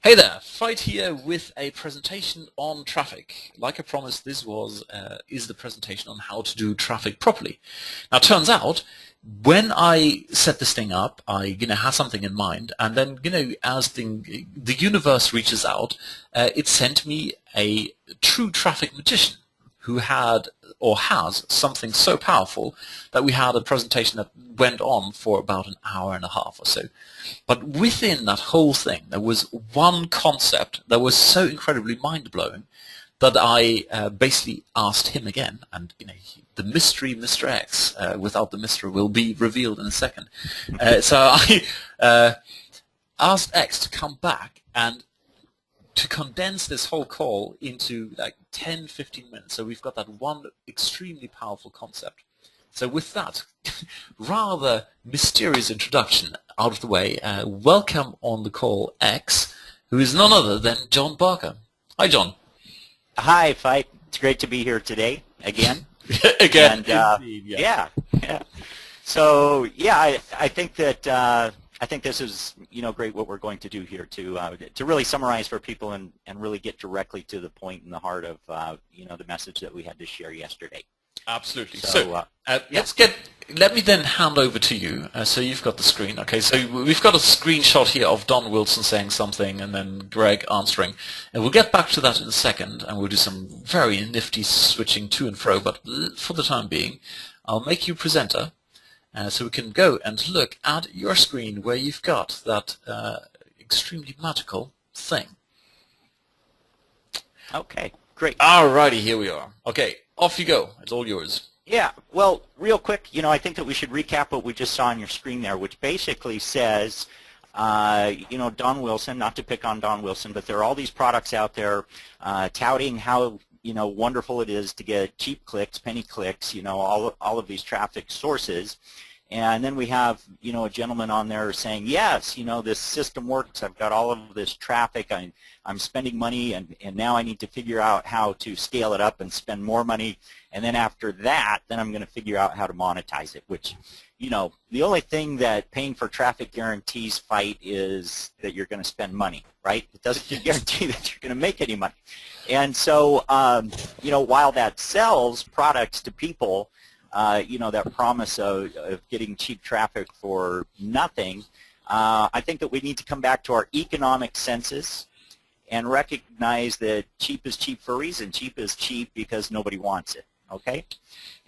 Hey there, Veit here with a presentation on traffic. Like I promised, this is the presentation on how to do traffic properly. Now, it turns out when I set this thing up, I had something in mind, and then as the universe reaches out, it sent me a true traffic magician who had or has something so powerful that we had a presentation that went on for about an hour and a half or so. But within that whole thing, there was one concept that was so incredibly mind-blowing that I basically asked him again, and the mystery Mr. X, without the mystery, will be revealed in a second. So I asked X to come back and to condense this whole call into like 10, 15 minutes. So we've got that one extremely powerful concept. So with that rather mysterious introduction out of the way, welcome on the call X, who is none other than John Barker. Hi, John. Hi, Veit. It's great to be here today again. Again, And indeed, yeah. So yeah, I think that I think this is great what we're going to do here to really summarize for people and really get directly to the point in the heart of the message that we had to share yesterday. Absolutely. So Let me then hand over to you. So you've got the screen. Okay, so we've got a screenshot here of Don Wilson saying something and then Greg answering. And we'll get back to that in a second, and we'll do some very nifty switching to and fro. But for the time being, I'll make you presenter, so we can go and look at your screen where you've got that extremely magical thing. Okay, great. Alrighty, here we are. Okay, off you go. It's all yours. Yeah, well, real quick, I think that we should recap what we just saw on your screen there, which basically says, Don Wilson, not to pick on Don Wilson, but there are all these products out there touting how, wonderful it is to get cheap clicks, penny clicks, all of these traffic sources. And then we have, a gentleman on there saying, yes, this system works. I've got all of this traffic. I'm spending money, and now I need to figure out how to scale it up and spend more money. And then after that, then I'm going to figure out how to monetize it, which, the only thing that paying for traffic guarantees Veit is that you're going to spend money, right? It doesn't guarantee that you're going to make any money. And so, while that sells products to people, that promise of getting cheap traffic for nothing, I think that we need to come back to our economic senses and recognize that cheap is cheap for a reason. Cheap is cheap because nobody wants it, okay?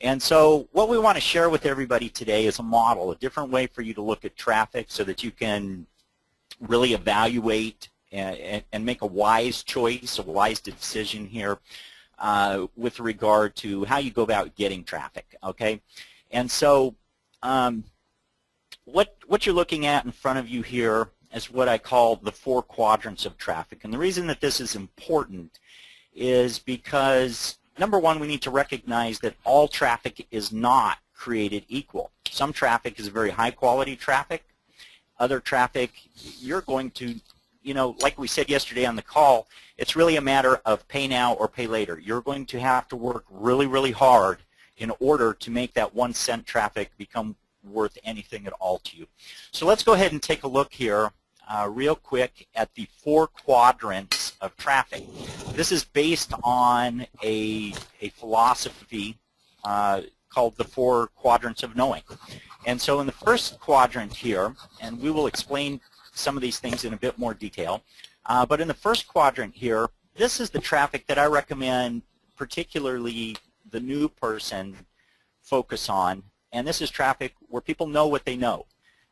And so what we want to share with everybody today is a model, a different way for you to look at traffic so that you can really evaluate and make a wise choice, a wise decision here with regard to how you go about getting traffic, okay? And so what you're looking at in front of you here is what I call the 4 quadrants of traffic. And the reason that this is important is because, number one, we need to recognize that all traffic is not created equal. Some traffic is very high-quality traffic. Other traffic, you're going to, like we said yesterday on the call, it's really a matter of pay now or pay later. You're going to have to work really, really hard in order to make that 1 cent traffic become worth anything at all to you. So let's go ahead and take a look here real quick at the 4 quadrants of traffic. This is based on a philosophy called the 4 quadrants of knowing. And so in the first quadrant here, and we will explain some of these things in a bit more detail, but in the first quadrant here, this is the traffic that I recommend particularly the new person focus on, and this is traffic where people know what they know.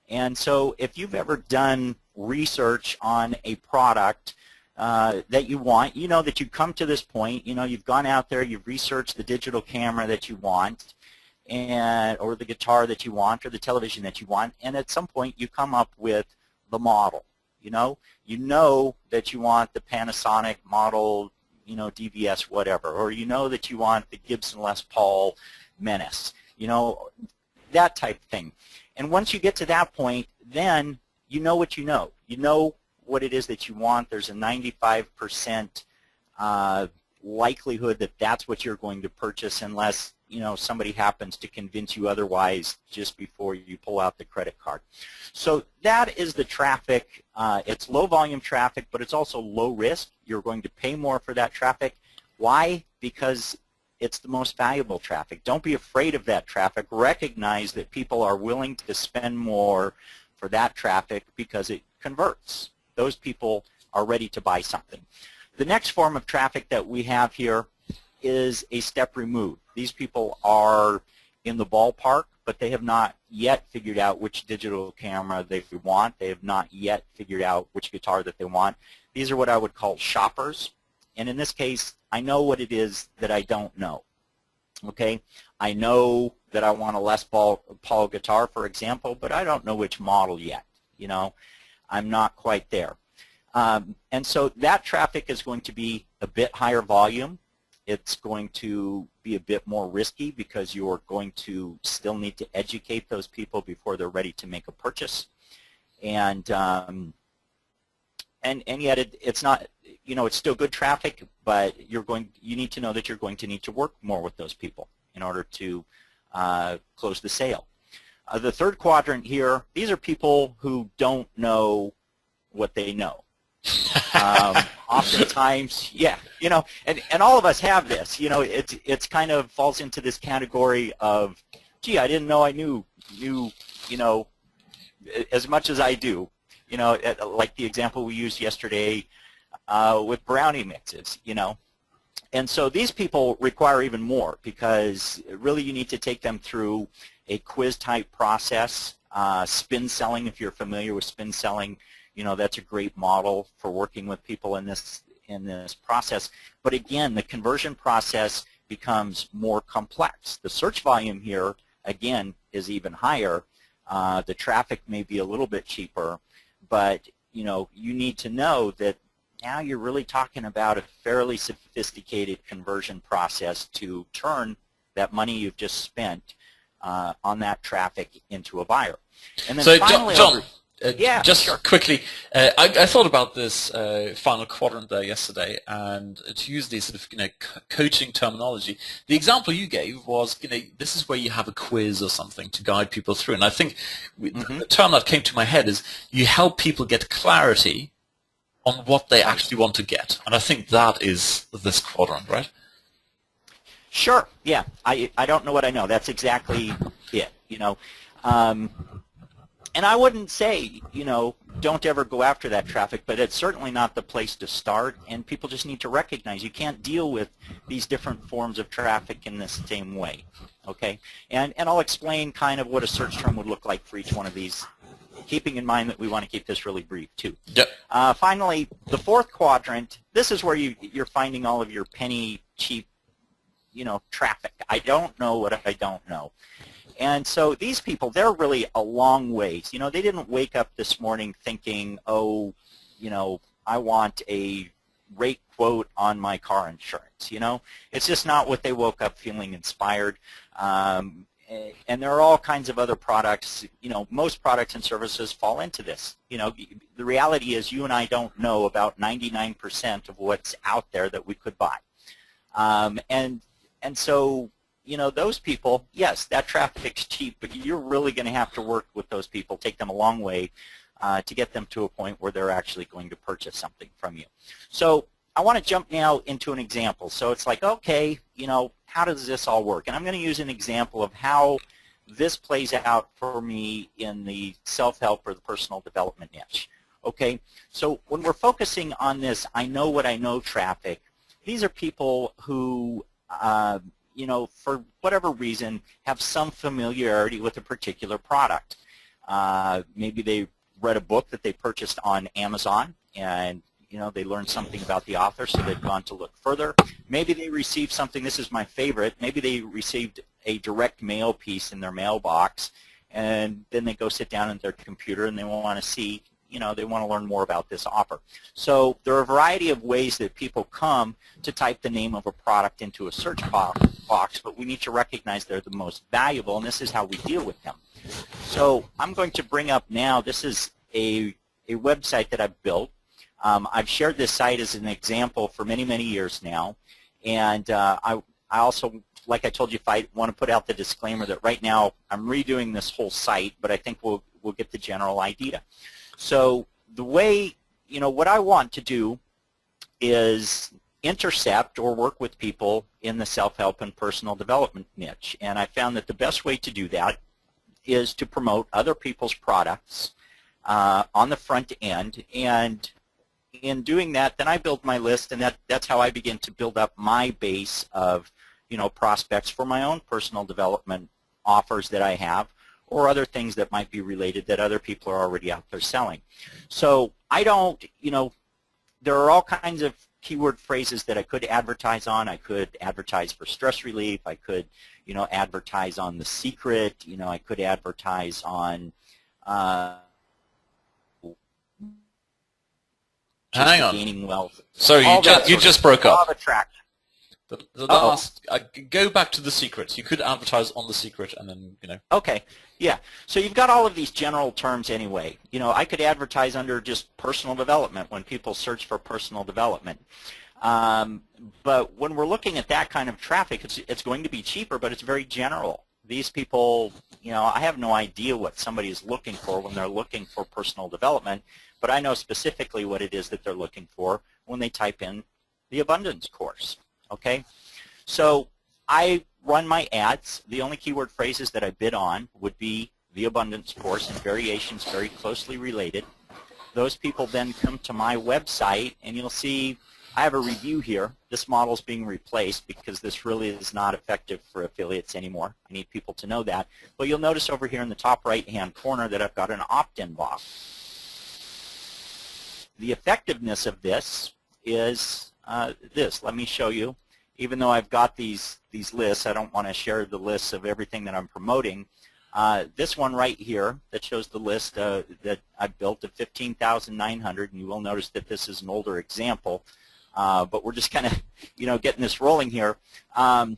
And so if you've ever done research on a product that you want, you know that you come to this point, you've gone out there, you've researched the digital camera that you want, or the guitar that you want, or the television that you want, and at some point you come up with the model. You know that you want the Panasonic model, DVS whatever, or you know that you want the Gibson Les Paul Menace, that type of thing. And once you get to that point, then you know what you know. You know what it is that you want. There's a 95% likelihood that that's what you're going to purchase unless somebody happens to convince you otherwise just before you pull out the credit card. So that is the traffic. It's low volume traffic, but it's also low risk. You're going to pay more for that traffic. Why? Because it's the most valuable traffic. Don't be afraid of that traffic. Recognize that people are willing to spend more for that traffic because it converts. Those people are ready to buy something. The next form of traffic that we have here is a step removed. These people are in the ballpark, but they have not yet figured out which digital camera they want. They have not yet figured out which guitar that they want. These are what I would call shoppers. And in this case, I know what it is that I don't know. Okay? I know that I want a Les Paul guitar, for example, but I don't know which model yet. I'm not quite there. And so that traffic is going to be a bit higher volume. It's going to be a bit more risky because you're going to still need to educate those people before they're ready to make a purchase. And yet it's not, it's still good traffic, but you need to know that you're going to need to work more with those people in order to close the sale. The third quadrant here, these are people who don't know what they know. Oftentimes, yeah, and all of us have this. It's kind of falls into this category of, gee, I didn't know I knew as much as I do. Like the example we used yesterday with brownie mixes. And so these people require even more because really you need to take them through a quiz-type process. Spin selling, if you're familiar with spin selling, that's a great model for working with people in this process. But again, the conversion process becomes more complex. The search volume here, again, is even higher. The traffic may be a little bit cheaper, but you need to know that now you're really talking about a fairly sophisticated conversion process to turn that money you've just spent on that traffic into a buyer. And then so finally, John, yeah, just sure. quickly, I thought about this final quadrant there yesterday, and to use the sort of coaching terminology, the example you gave was this is where you have a quiz or something to guide people through, and I think the term that came to my head is you help people get clarity on what they actually want to get, and I think that is this quadrant, right? Sure. Yeah. I don't know what I know. That's exactly it. And I wouldn't say, don't ever go after that traffic, but it's certainly not the place to start, and people just need to recognize you can't deal with these different forms of traffic in the same way, okay? And I'll explain kind of what a search term would look like for each one of these, keeping in mind that we want to keep this really brief, too. Yep. Finally, the fourth quadrant, this is where you're finding all of your penny cheap, traffic. I don't know what I don't know. And so these people, they're really a long ways. They didn't wake up this morning thinking, oh, I want a rate quote on my car insurance. It's just not what they woke up feeling inspired. And there are all kinds of other products. Most products and services fall into this. The reality is you and I don't know about 99% of what's out there that we could buy. And so, those people, yes, that traffic's cheap, but you're really going to have to work with those people, take them a long way to get them to a point where they're actually going to purchase something from you. So I want to jump now into an example. So it's like, okay, how does this all work? And I'm going to use an example of how this plays out for me in the self-help or the personal development niche. Okay, so when we're focusing on this I know what I know traffic, these are people who for whatever reason, have some familiarity with a particular product. Maybe they read a book that they purchased on Amazon, and they learned something about the author, so they've gone to look further. Maybe they received something. This is my favorite. Maybe they received a direct mail piece in their mailbox, and then they go sit down at their computer and they want to see. They want to learn more about this offer. So there are a variety of ways that people come to type the name of a product into a search box, but we need to recognize they're the most valuable, and this is how we deal with them. So I'm going to bring up now, this is a website that I've built. I've shared this site as an example for many, many years now, and I also like I told you, if I want to put out the disclaimer that right now I'm redoing this whole site, but I think we'll get the general idea. So the way, what I want to do is intercept or work with people in the self-help and personal development niche. And I found that the best way to do that is to promote other people's products on the front end. And in doing that, then I build my list, and that's how I begin to build up my base of prospects for my own personal development offers that I have, or other things that might be related that other people are already out there selling. So I don't, there are all kinds of keyword phrases that I could advertise on. I could advertise for stress relief. I could, advertise on The Secret. I could advertise on Hang on. Gaining wealth. So you just broke up. Attraction. The last, go back to The Secret. You could advertise on The Secret, and then Okay, yeah. So you've got all of these general terms anyway. I could advertise under just personal development when people search for personal development. But when we're looking at that kind of traffic, it's going to be cheaper, but it's very general. These people, I have no idea what somebody is looking for when they're looking for personal development, but I know specifically what it is that they're looking for when they type in the abundance course. Okay, so I run my ads. The only keyword phrases that I bid on would be the abundance course and variations very closely related. Those people then come to my website, and you'll see I have a review here. This model is being replaced because this really is not effective for affiliates anymore. I need people to know that. But you'll notice over here in the top right-hand corner that I've got an opt-in box. The effectiveness of this is this. Let me show you. Even though I've got these lists, I don't want to share the lists of everything that I'm promoting. This one right here that shows the list that I've built of 15,900, and you will notice that this is an older example, but we're just kind of getting this rolling here. I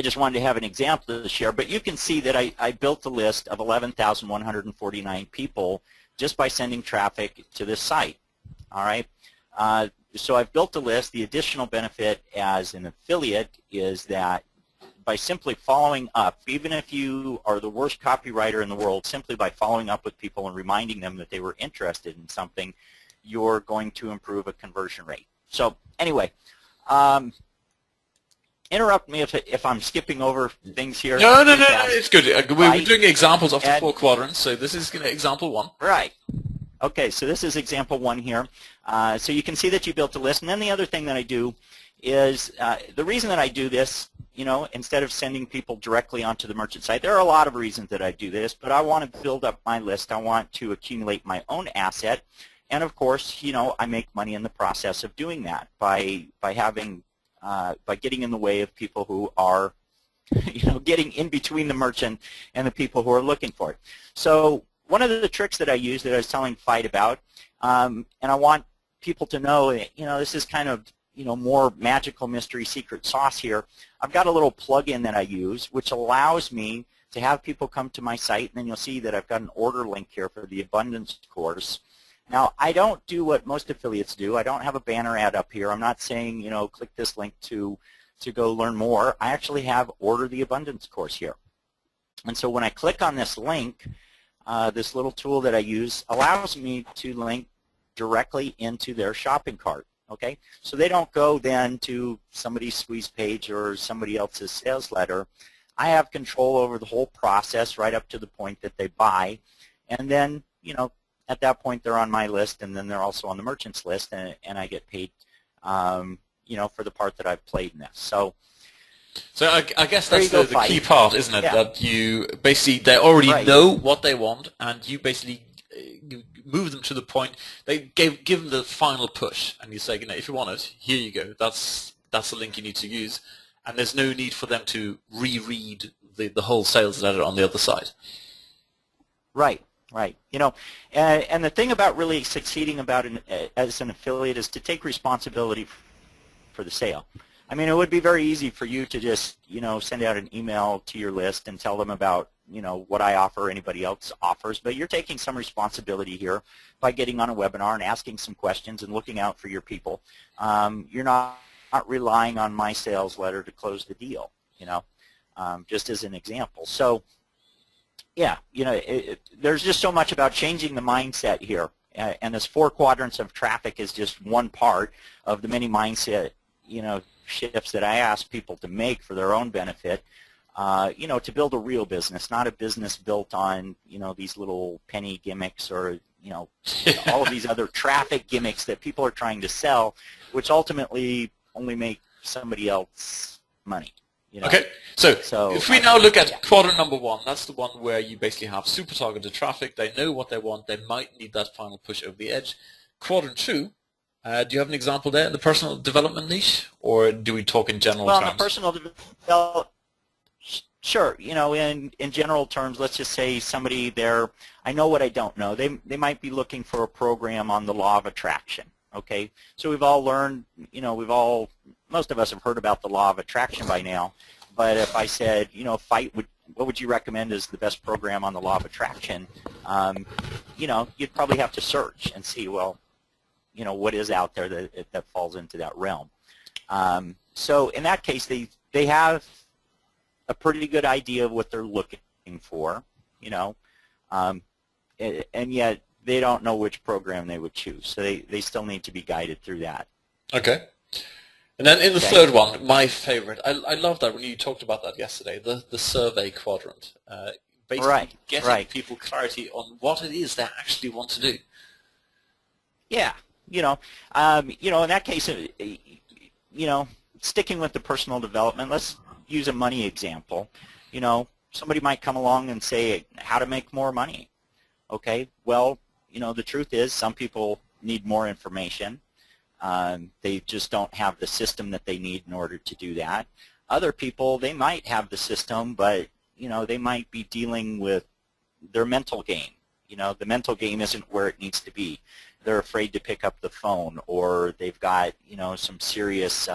just wanted to have an example to share, but you can see that I built a list of 11,149 people just by sending traffic to this site. All right. So I've built a list. The additional benefit as an affiliate is that by simply following up, even if you are the worst copywriter in the world, simply by following up with people and reminding them that they were interested in something, you're going to improve a conversion rate. So anyway, interrupt me if I'm skipping over things here. No, it's good. We're doing examples of the 4 quadrants, so this is example 1. Right. Okay, so this is example 1 here. So you can see that you built a list, and then the other thing that I do is the reason that I do this, instead of sending people directly onto the merchant site, there are a lot of reasons that I do this, but I want to build up my list. I want to accumulate my own asset, and of course, I make money in the process of doing that by getting in the way of people who are, getting in between the merchant and the people who are looking for it. So one of the tricks that I use that I was telling Veit about, and I want people to know, this is kind of, more magical mystery secret sauce here. I've got a little plug-in that I use which allows me to have people come to my site, and then you'll see that I've got an order link here for the abundance course. Now, I don't do what most affiliates do. I don't have a banner ad up here. I'm not saying, click this link to go learn more. I actually have order the abundance course here. And so when I click on this link, this little tool that I use allows me to link directly into their shopping cart. Okay, so they don't go then to somebody's squeeze page or somebody else's sales letter. I have control over the whole process right up to the point that they buy, and then at that point they're on my list, and then they're also on the merchant's list, and I get paid for the part that I've played in this. So I guess that's the key part, isn't it? Yeah. That you basically, they already know what they want, and you basically you move them to the point. They give them the final push, and you say, if you want it, here you go. That's the link you need to use, and there's no need for them to reread the whole sales letter on the other side. Right. And the thing about really succeeding as an affiliate is to take responsibility for the sale. I mean, it would be very easy for you to just, send out an email to your list and tell them about, what I offer or anybody else offers, but you're taking some responsibility here by getting on a webinar and asking some questions and looking out for your people. You're not relying on my sales letter to close the deal. you know, just as an example. So, yeah, you know, there's just so much about changing the mindset here. And this 4 quadrants of traffic is just one part of the many mindset, you know, shifts that I ask people to make for their own benefit, you know, to build a real business, not a business built on, you know, these little penny gimmicks or, you know, all of these other traffic gimmicks that people are trying to sell, which ultimately only make somebody else money. You know? Okay, so if we now look at quadrant number 1, that's the one where you basically have super targeted traffic. They know what they want. They might need that final push over the edge. Quadrant 2, do you have an example there in the personal development niche, or do we talk in general terms? Well, in the personal development, sure. You know, in general terms, let's just say somebody there, I know what I don't know. They might be looking for a program on the law of attraction. Okay, so we've all learned, you know, most of us have heard about the law of attraction by now, but if I said, you know, what would you recommend as the best program on the law of attraction, you know, you'd probably have to search and see, well, you know, what is out there that falls into that realm. So in that case, they have a pretty good idea of what they're looking for, you know, and yet they don't know which program they would choose. So they still need to be guided through that. Okay. And then in the third one, my favorite, I love that when you talked about that yesterday, the survey quadrant. Basically getting people clarity on what it is they actually want to do. Yeah. You know, in that case, you know, sticking with the personal development, let's use a money example. You know, somebody might come along and say, how to make more money. Okay, well, you know, the truth is some people need more information. They just don't have the system that they need in order to do that. Other people, they might have the system, but, you know, they might be dealing with their mental game. You know, the mental game isn't where it needs to be. They're afraid to pick up the phone, or they've got, you know, some serious,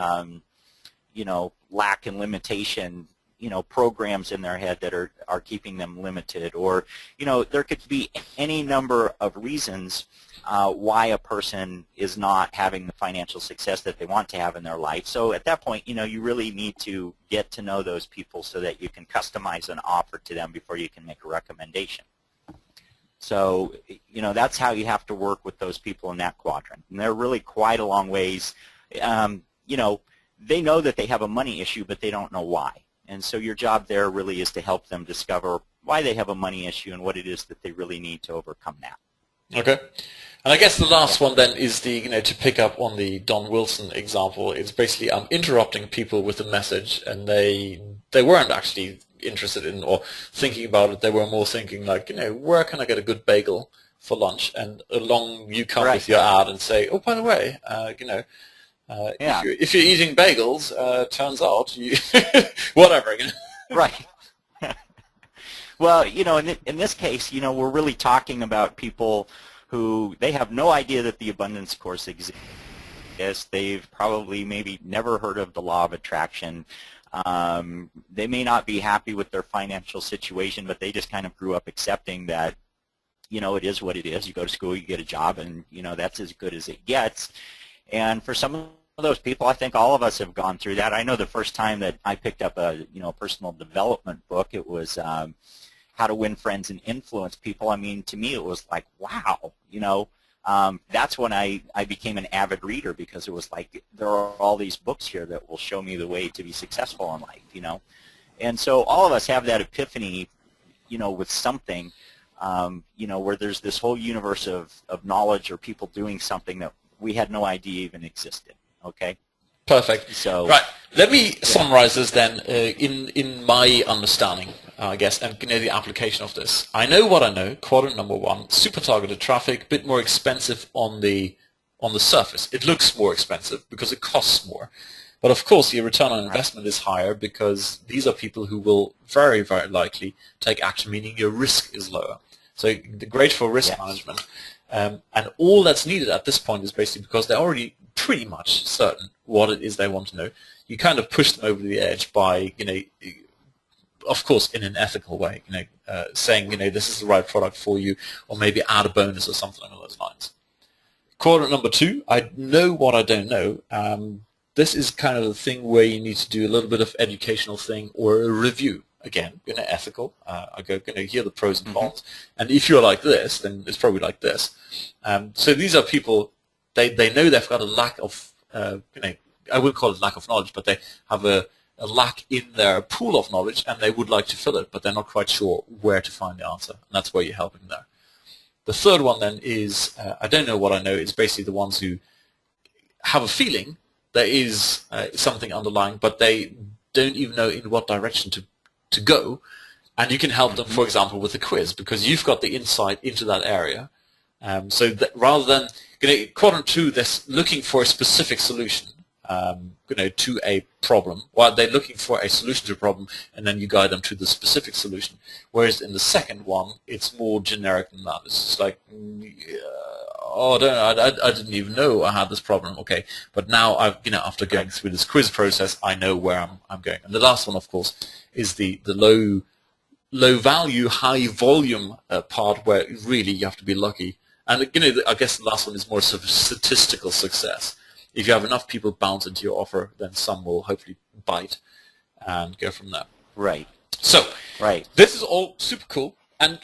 you know, lack and limitation, you know, programs in their head that are keeping them limited, or, you know, there could be any number of reasons why a person is not having the financial success that they want to have in their life. So at that point, you know, you really need to get to know those people so that you can customize an offer to them before you can make a recommendation. So, you know, that's how you have to work with those people in that quadrant. And they're really quite a long ways. You know, they know that they have a money issue, but they don't know why. And so your job there really is to help them discover why they have a money issue and what it is that they really need to overcome that. Okay. And I guess the last one then is the, you know, to pick up on the Don Wilson example, it's basically I'm interrupting people with a message and they weren't actually interested in or thinking about it. They were more thinking like, you know, where can I get a good bagel for lunch? And along you come with your ad and say, oh, by the way, you know, if you're eating bagels, turns out you whatever. You know? Right. Well, you know, in this case, you know, we're really talking about people who they have no idea that the abundance course exists. They've probably maybe never heard of the law of attraction. They may not be happy with their financial situation, but they just kind of grew up accepting that, you know, it is what it is. You go to school, you get a job, and, you know, that's as good as it gets. And for some of those people, I think all of us have gone through that. I know the first time that I picked up a, you know, personal development book, it was How to Win Friends and Influence People. I mean, to me, it was like, wow, you know, that's when I became an avid reader, because it was like, there are all these books here that will show me the way to be successful in life, you know. And so all of us have that epiphany, you know, with something, you know, where there's this whole universe of knowledge or people doing something that we had no idea even existed. Okay. Perfect. So right, let me summarize this then in my understanding, I guess, and you know, the application of this. I know what I know. Quadrant number 1, super targeted traffic, a bit more expensive on the surface. It looks more expensive because it costs more, but of course your return on investment is higher because these are people who will very, very likely take action, meaning your risk is lower. So great for risk management. And all that's needed at this point is basically because they're already pretty much certain what it is they want to know. You kind of push them over the edge by, you know, of course in an ethical way, you know, saying, you know, this is the right product for you, or maybe add a bonus or something along those lines. Quadrant number 2, I know what I don't know. this is kind of the thing where you need to do a little bit of educational thing or a review. Again, ethical. I'm going to hear the pros and cons. And if you're like this, then it's probably like this. So these are people, they know they've got a lack of, I wouldn't call it lack of knowledge, but they have a lack in their pool of knowledge, and they would like to fill it, but they're not quite sure where to find the answer. And that's where you're helping there. The third one then is, I don't know what I know. It's basically the ones who have a feeling there is something underlying, but they don't even know in what direction to go. And you can help them, for example, with a quiz, because you've got the insight into that area. So that rather than, Quadrant 2, they're looking for a specific solution, to a problem. While they're looking for a solution to a problem, and then you guide them to the specific solution. Whereas in the second one, it's more generic than that. It's just like, I didn't even know I had this problem. Okay, but now after going through this quiz process, I know where I'm going. And the last one, of course, is the low value, high volume part, where really you have to be lucky. And I guess the last one is more sort of statistical success. If you have enough people bounce into your offer, then some will hopefully bite and go from there. Right. So, this is all super cool. And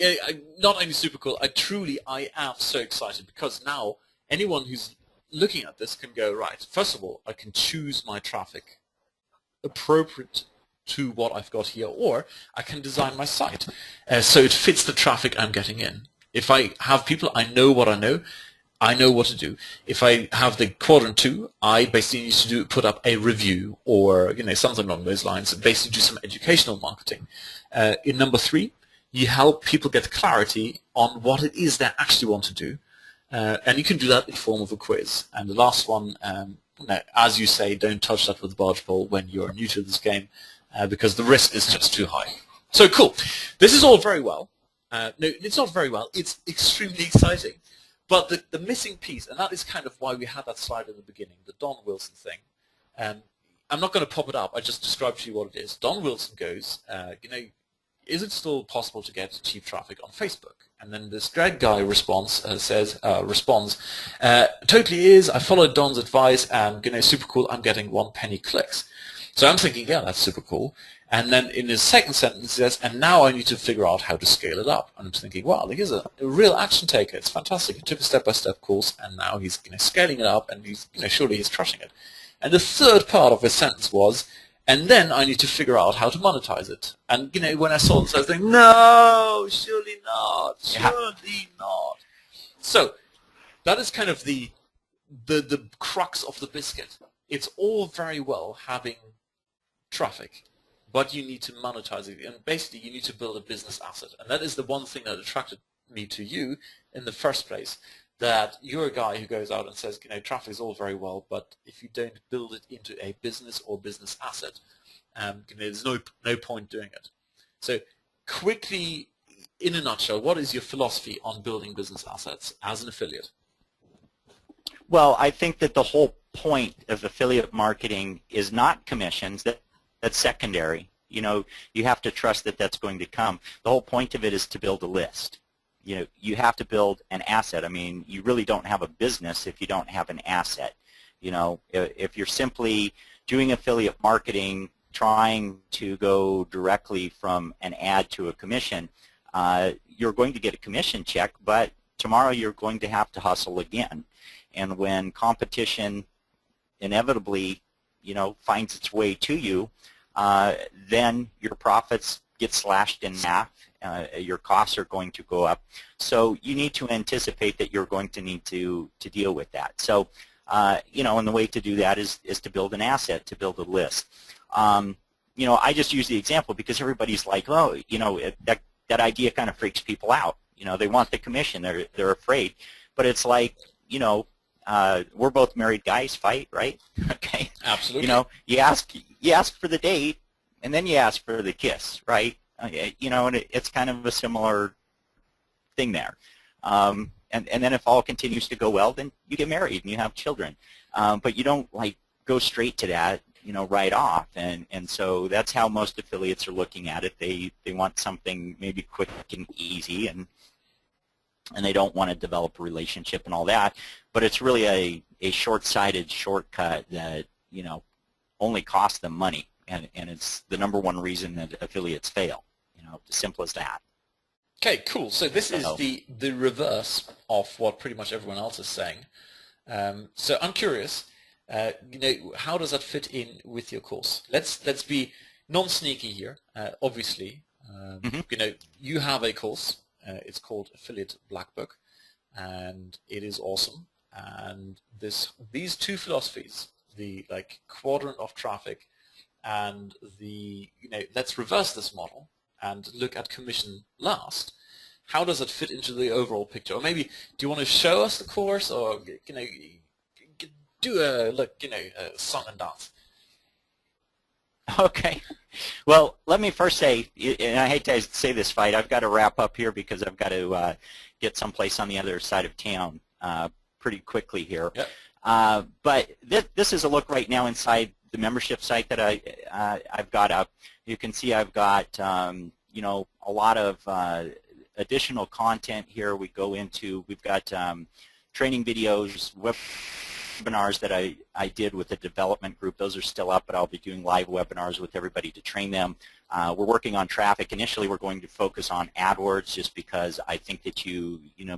not only super cool, I am so excited, because now anyone who's looking at this can go, right, first of all, I can choose my traffic appropriate to what I've got here, or I can design my site so it fits the traffic I'm getting in. If I have people, I know what I know what to do. If I have the Quadrant 2, I basically need to put up a review or something along those lines, and basically do some educational marketing. In number 3, you help people get clarity on what it is they actually want to do, and you can do that in the form of a quiz. And the last one, as you say, don't touch that with a barge pole when you're new to this game, because the risk is just too high. So cool. This is all very well. No, it's not very well. It's extremely exciting. But the missing piece, and that is kind of why we had that slide in the beginning, the Don Wilson thing. I'm not going to pop it up. I just described to you what it is. Don Wilson goes, is it still possible to get cheap traffic on Facebook? And then this Greg guy responds, totally is. I followed Don's advice, and super cool. I'm getting 1 penny clicks. So I'm thinking, yeah, that's super cool. And then in his second sentence, he says, and now I need to figure out how to scale it up. And I'm thinking, wow, here's a real action taker. It's fantastic. He took a step-by-step course, and now he's scaling it up, and he's surely he's crushing it. And the third part of his sentence was, and then I need to figure out how to monetize it. And when I saw this, I was thinking, no, surely not, surely not. So that is kind of the crux of the biscuit. It's all very well having traffic, but you need to monetize it, and basically you need to build a business asset. And that is the one thing that attracted me to you in the first place, that you're a guy who goes out and says, traffic is all very well, but if you don't build it into a business or business asset, there's no point doing it. So quickly, in a nutshell, what is your philosophy on building business assets as an affiliate? Well, I think that the whole point of affiliate marketing is not commissions. That's secondary. You have to trust that that's going to come. The whole point of it is to build a list. You have to build an asset. I mean, you really don't have a business if you don't have an asset. If you're simply doing affiliate marketing, trying to go directly from an ad to a commission, you're going to get a commission check, but tomorrow you're going to have to hustle again. And when competition inevitably, finds its way to you, then your profits get slashed in half. Your costs are going to go up. So you need to anticipate that you're going to need to deal with that. So, and the way to do that is to build an asset, to build a list. I just use the example because everybody's like, oh, that idea kind of freaks people out. They want the commission. They're afraid. But it's like, we're both married guys, fight, right? Okay. Absolutely. You ask for the date, and then you ask for the kiss, right? And it's kind of a similar thing there. And then if all continues to go well, then you get married and you have children. But you don't go straight to that, right off. And so that's how most affiliates are looking at it. They want something maybe quick and easy, and they don't want to develop a relationship and all that. But it's really a short-sighted shortcut that only cost them money, and it's the #1 reason that affiliates fail. Simple as that. Okay, cool. So this is the reverse of what pretty much everyone else is saying. So I'm curious, how does that fit in with your course? Let's be non-sneaky here. Obviously, you have a course. It's called Affiliate Black Book, and it is awesome. And these two philosophies, the quadrant of traffic, and the let's reverse this model and look at commission last. How does it fit into the overall picture? Or maybe, do you want to show us the course, or do a song and dance? Okay. Well, let me first say, and I hate to say this, Veit, I've got to wrap up here because I've got to get someplace on the other side of town pretty quickly here. Yep. But this is a look right now inside the membership site that I've got up. You can see I've got a lot of additional content here. We've got training videos, webinars that I did with the development group. Those are still up, but I'll be doing live webinars with everybody to train them. We're working on traffic. Initially, we're going to focus on AdWords, just because I think that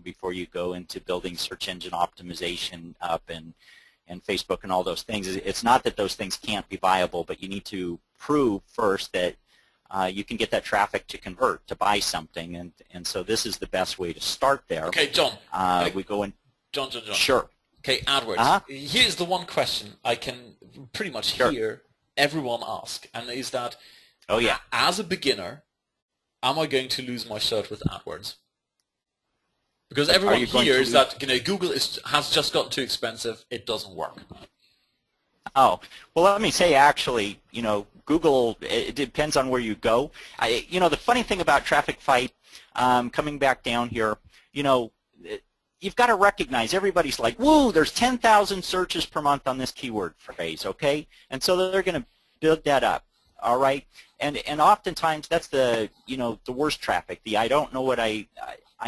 before you go into building search engine optimization up and Facebook and all those things, it's not that those things can't be viable, but you need to prove first that you can get that traffic to convert, to buy something, and so this is the best way to start there. Okay, John. We go in. John. Sure. Okay, AdWords. Here's the one question I can pretty much hear everyone ask, and is that, as a beginner, am I going to lose my shirt with AdWords? Because everyone hears that Google has just gotten too expensive, it doesn't work. Oh, well, let me say, actually, Google, it depends on where you go. The funny thing about Traffic Fight, coming back down here, you've got to recognize, everybody's like, woo, there's 10,000 searches per month on this keyword phrase, okay? And so they're going to build that up, all right? And oftentimes that's the worst traffic, the I don't know what I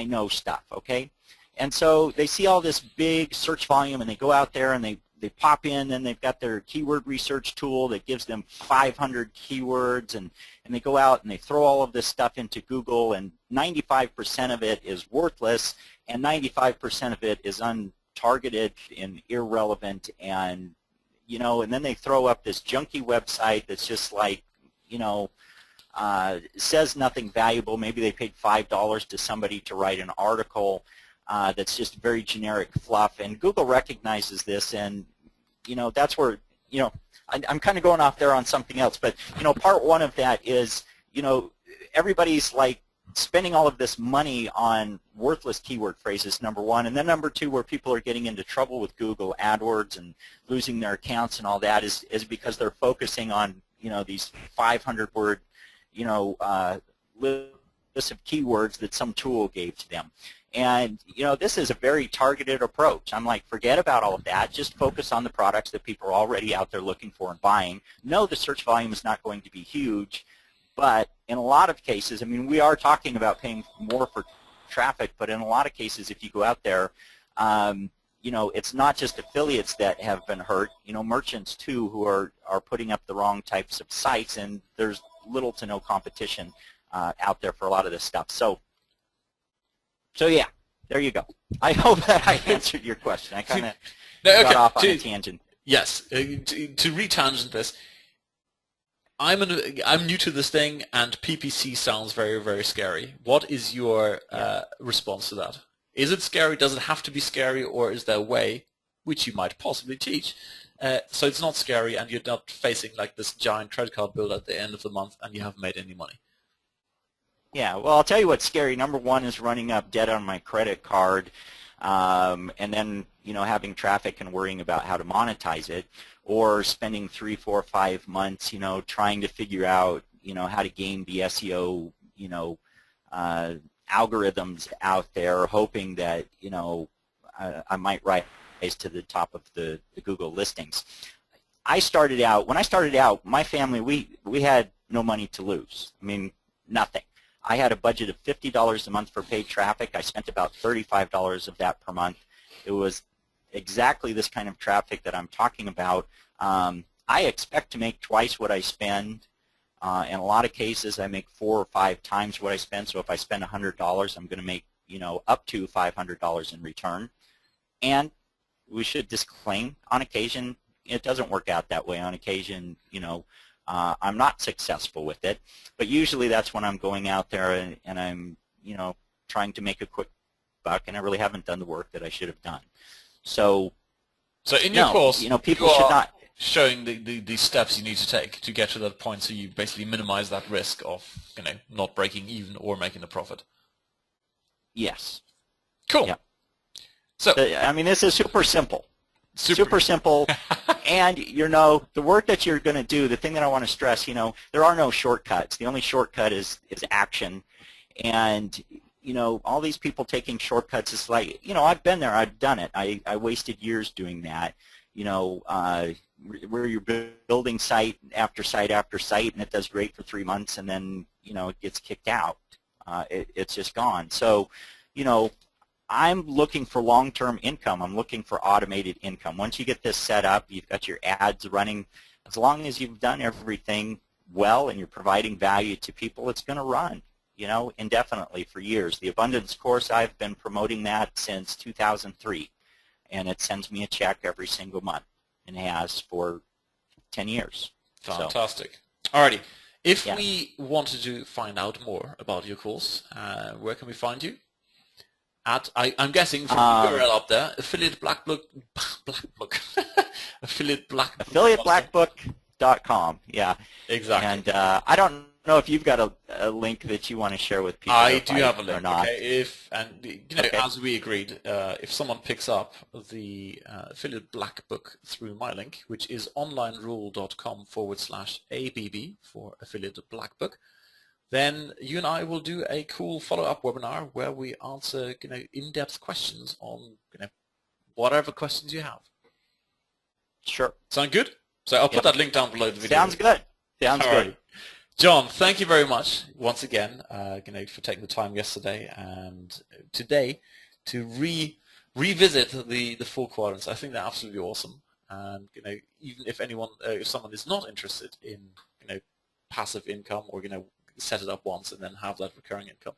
know stuff, okay? And so they see all this big search volume, and they go out there and they pop in, and they've got their keyword research tool that gives them 500 keywords, and they go out and they throw all of this stuff into Google, and 95% of it is worthless, and 95% of it is untargeted and irrelevant, and and then they throw up this junky website that's just like, says nothing valuable. Maybe they paid $5 to somebody to write an article that's just very generic fluff, and Google recognizes this, and that's where I'm kind of going off there on something else, but part one of that is everybody's like spending all of this money on worthless keyword phrases, #1, and then #2, where people are getting into trouble with Google AdWords and losing their accounts and all that is because they're focusing on these 500-word list of keywords that some tool gave to them. And this is a very targeted approach. I'm like, forget about all of that. Just focus on the products that people are already out there looking for and buying. No, the search volume is not going to be huge, but in a lot of cases, I mean, we are talking about paying more for traffic, but in a lot of cases, if you go out there, it's not just affiliates that have been hurt. Merchants too, who are putting up the wrong types of sites, and there's little to no competition out there for a lot of this stuff. So yeah, there you go. I hope that I answered your question. I kind of got off on a tangent. Yes, to re-tangent this, I'm new to this thing, and PPC sounds very, very scary. What is your response to that? Is it scary? Does it have to be scary, or is there a way, which you might possibly teach, so it's not scary and you're not facing like this giant credit card bill at the end of the month and you haven't made any money? Yeah, well, I'll tell you what's scary. #1 is running up debt on my credit card, and then having traffic and worrying about how to monetize it, or spending 3, 4, 5 months trying to figure out how to game the SEO algorithms out there, hoping that I might rise to the top of the Google listings. When I started out, my family, we had no money to lose. I mean, nothing. I had a budget of $50 a month for paid traffic. I spent about $35 of that per month. It was exactly this kind of traffic that I'm talking about. I expect to make twice what I spend. In a lot of cases, I make 4 or 5 times what I spend. So if I spend $100, I'm going to make, up to $500 in return. And we should disclaim, on occasion, it doesn't work out that way. On occasion, I'm not successful with it. But usually that's when I'm going out there and I'm, trying to make a quick buck, and I really haven't done the work that I should have done. So in your course, people should not showing the steps you need to take to get to that point, so you basically minimize that risk of not breaking even or making a profit. Yes. Cool. Yeah. So I mean, this is super simple. Super simple. And the work that you're going to do, the thing that I want to stress, there are no shortcuts. The only shortcut is action. And all these people taking shortcuts is like, I've been there, I've done it. I wasted years doing that. Where you're building site after site after site, and it does great for 3 months, and then it gets kicked out. It's just gone. So, I'm looking for long-term income. I'm looking for automated income. Once you get this set up, you've got your ads running. As long as you've done everything well and you're providing value to people, it's going to run, indefinitely for years. The Abundance course, I've been promoting that since 2003, and it sends me a check every single month, and has for 10 years. Fantastic. So. Alrighty. If we wanted to find out more about your course, where can we find you? I'm guessing from the URL up there, affiliate blackbook, affiliateblackbook.com. Yeah, exactly. And I don't know if you've got a link that you want to share with people. I do have a link. Or not. Okay. As we agreed, if someone picks up the affiliate black book through my link, which is onlinerule.com/ABB for affiliate black book, then you and I will do a cool follow-up webinar where we answer, in-depth questions on, whatever questions you have. Sure. Sound good? So I'll put that link down below the video. Sounds good. Sounds good. John, thank you very much once again, for taking the time yesterday and today to revisit the 4 quadrants. I think they're absolutely awesome. And even if someone is not interested in passive income, or set it up once and then have that recurring income,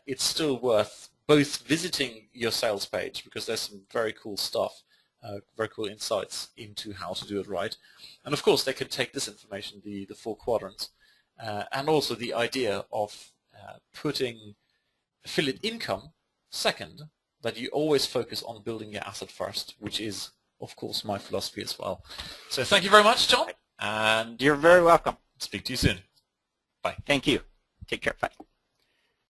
it's still worth both visiting your sales page, because there's some very cool stuff, very cool insights into how to do it right. And of course they can take this information, the 4 quadrants, and also the idea of putting affiliate income second, that you always focus on building your asset first, which is of course my philosophy as well. So thank you very much, John, and you're very welcome. Speak to you soon. Bye. Thank you. Take care. Bye.